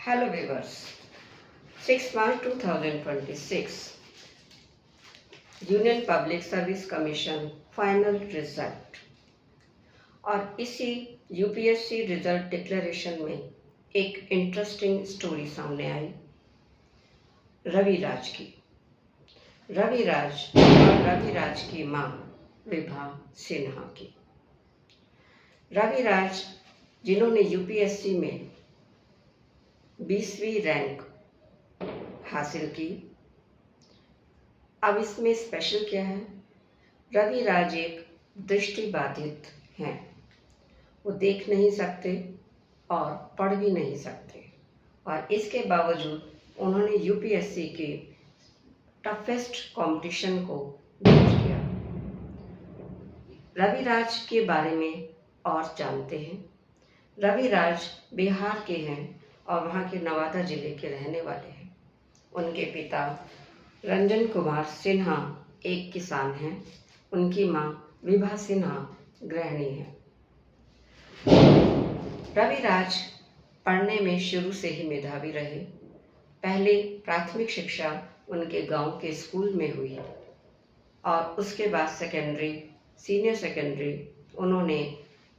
Hello viewers, 6 March 2026 union public service commission final result. और इसी UPSC result declaration में एक इंटरेस्टिंग स्टोरी सामने आई रविराज की। रविराज और रविराज की मां विभा सिन्हा की। रविराज जिन्होंने यूपीएससी में 20वीं रैंक हासिल की। अब इसमें स्पेशल क्या है, रविराज एक दृष्टिबाधित हैं। वो देख नहीं सकते और पढ़ भी नहीं सकते, और इसके बावजूद उन्होंने यूपीएससी के टफेस्ट कंपटीशन को बीट किया। रविराज के बारे में और जानते हैं। रविराज बिहार के हैं और वहाँ के नवादा जिले के रहने वाले हैं। उनके पिता रंजन कुमार सिन्हा एक किसान हैं। उनकी मां विभा सिन्हा गृहिणी है। रविराज पढ़ने में शुरू से ही मेधावी रहे। पहले प्राथमिक शिक्षा उनके गांव के स्कूल में हुई और उसके बाद सेकेंडरी, सीनियर सेकेंडरी उन्होंने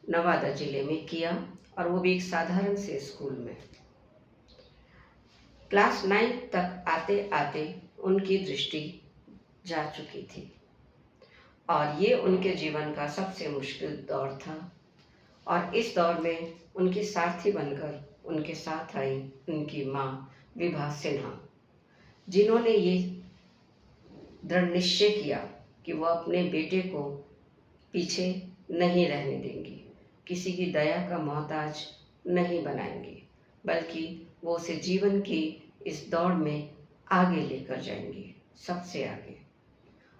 नवादा जिले में किया, और वो भी एक साधारण से स्कूल में। क्लास 9 तक आते आते उनकी दृष्टि जा चुकी थी, और ये उनके जीवन का सबसे मुश्किल दौर था। और इस दौर में उनकी सारथी बनकर उनके साथ आई उनकी मां विभा सिन्हा, जिन्होंने ये दृढ़ निश्चय किया कि वो अपने बेटे को पीछे नहीं रहने देंगी, किसी की दया का मोहताज नहीं बनाएंगी, बल्कि वो उसे जीवन की इस दौड़ में आगे लेकर जाएंगी, सबसे आगे।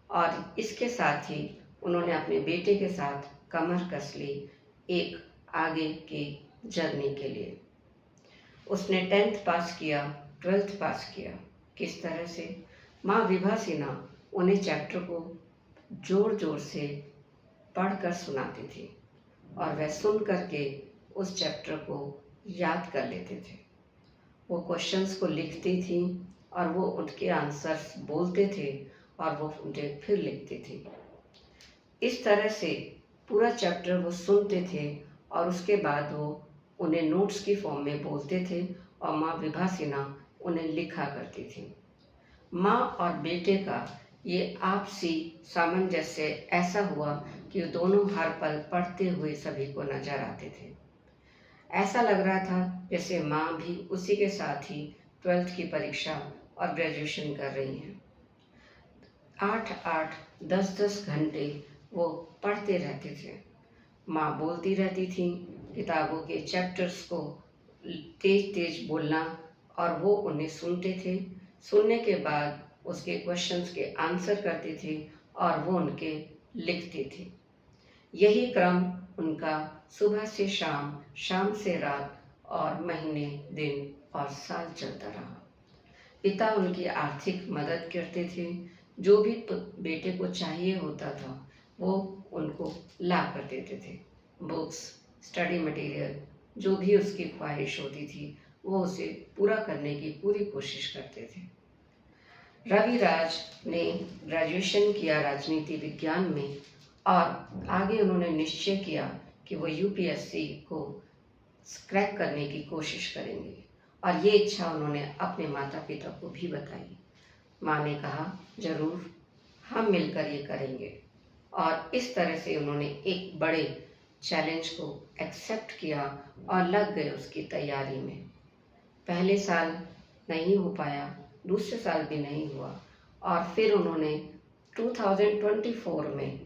और इसके साथ ही उन्होंने अपने बेटे के साथ कमर कस ली एक आगे की जर्नी के लिए। उसने 10th पास किया, 12th पास किया। किस तरह से? माँ विभा सिन्हा उन्हें चैप्टर को जोर जोर से पढ़कर सुनाती थी, और वह सुन करके उस चैप्टर को याद कर लेते थे। वो क्वेश्चंस को लिखती थी और वो उनके आंसर्स बोलते थे और वो उन्हें फिर लिखती थी। इस तरह से पूरा चैप्टर वो सुनते थे और उसके बाद वो उन्हें नोट्स की फॉर्म में बोलते थे, और माँ विभा सिन्हा उन्हें लिखा करती थी। माँ और बेटे का ये आपसी सामंजस्य ऐसा हुआ कि दोनों हर पल पढ़ते हुए सभी को नजर आते थे। ऐसा लग रहा था जैसे माँ भी उसी के साथ ही 12th की परीक्षा और ग्रेजुएशन कर रही हैं। 8-8, 10-10 घंटे वो पढ़ते रहते थे। माँ बोलती रहती थी, किताबों के चैप्टर्स को तेज तेज बोलना, और वो उन्हें सुनते थे। सुनने के बाद उसके क्वेश्चंस के आंसर करती थी और वो उनके लिखती थी। यही क्रम उनका सुबह से शाम, शाम से रात, और महीने, दिन और साल चलता रहा। पिता उनकी आर्थिक मदद करते थे। जो भी बेटे को चाहिए होता था वो उनको ला कर देते थे। बुक्स, स्टडी मटेरियल, जो भी उसकी ख्वाहिश होती थी वो उसे पूरा करने की पूरी कोशिश करते थे। रविराज ने ग्रेजुएशन किया राजनीति विज्ञान में, और आगे उन्होंने निश्चय किया कि वो यूपीएससी को क्रैक करने की कोशिश करेंगे, और ये इच्छा उन्होंने अपने माता पिता को भी बताई। माँ ने कहा, जरूर हम मिलकर ये करेंगे, और इस तरह से उन्होंने एक बड़े चैलेंज को एक्सेप्ट किया और लग गए उसकी तैयारी में। पहले साल नहीं हो पाया, दूसरे साल भी नहीं हुआ, और फिर उन्होंने 2024 में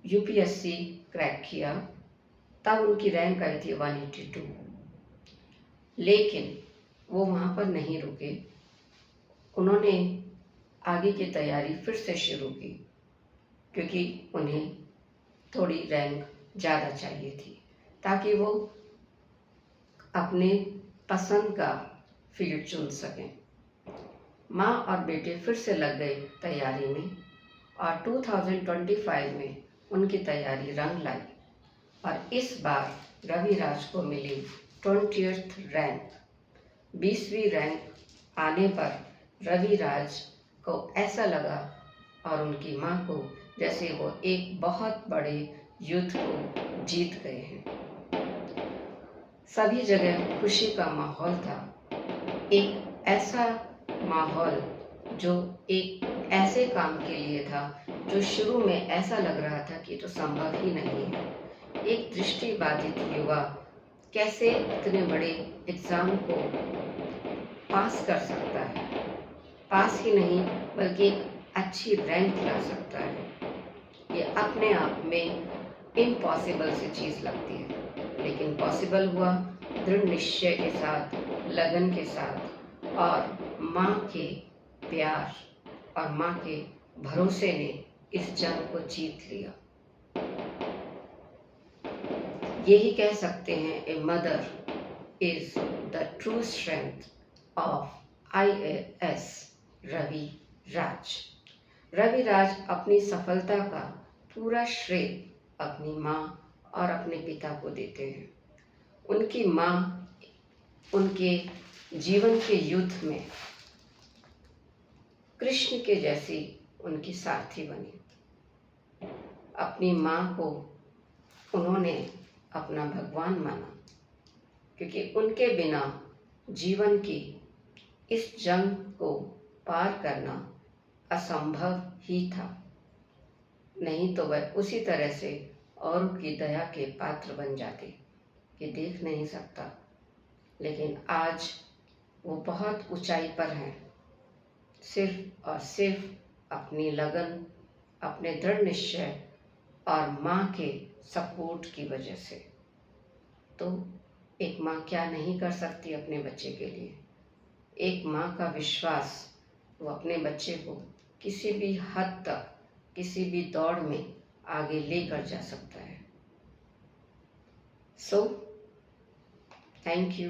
यूपीएससी क्रैक किया। तब उनकी रैंक आई थी 182। लेकिन वो वहाँ पर नहीं रुके। उन्होंने आगे की तैयारी फिर से शुरू की, क्योंकि उन्हें थोड़ी रैंक ज़्यादा चाहिए थी, ताकि वो अपने पसंद का फील्ड चुन सकें। माँ और बेटे फिर से लग गए तैयारी में, और 2025 में उनकी तैयारी रंग लाई, और इस बार रविराज को मिली 20th रैंक। 20वीं रैंक आने पर रविराज को ऐसा लगा और उनकी माँ को जैसे वो एक बहुत बड़े युद्ध को जीत गए हैं। सभी जगह खुशी का माहौल था, एक ऐसा माहौल जो एक ऐसे काम के लिए था जो शुरू में ऐसा लग रहा था कि तो संभव ही नहीं है। एक दृष्टिबाधित युवा कैसे इतने बड़े एग्ज़ाम को पास कर सकता है, पास ही नहीं बल्कि एक अच्छी रैंक ला सकता है। ये अपने आप में इम्पॉसिबल सी चीज़ लगती है, लेकिन पॉसिबल हुआ दृढ़ निश्चय के साथ, लगन के साथ और माँ के प्यार और माँ के भरोसे ने इस जंग को जीत लिया। यही कह सकते हैं a mother is the true strength of IAS Ravi Raj. Ravi Raj अपनी सफलता का पूरा श्रेय अपनी माँ और अपने पिता को देते हैं। उनकी माँ उनके जीवन के युद्ध में कृष्ण के जैसी उनकी सारथी बनी। अपनी माँ को उन्होंने अपना भगवान माना, क्योंकि उनके बिना जीवन की इस जंग को पार करना असंभव ही था। नहीं तो वह उसी तरह से औरों की दया के पात्र बन जाते कि देख नहीं सकता, लेकिन आज वो बहुत ऊंचाई पर हैं, सिर्फ और सिर्फ अपनी लगन, अपने दृढ़ निश्चय और माँ के सपोर्ट की वजह से। तो एक माँ क्या नहीं कर सकती अपने बच्चे के लिए। एक माँ का विश्वास वो अपने बच्चे को किसी भी हद तक, किसी भी दौड़ में आगे लेकर जा सकता है। So thank you.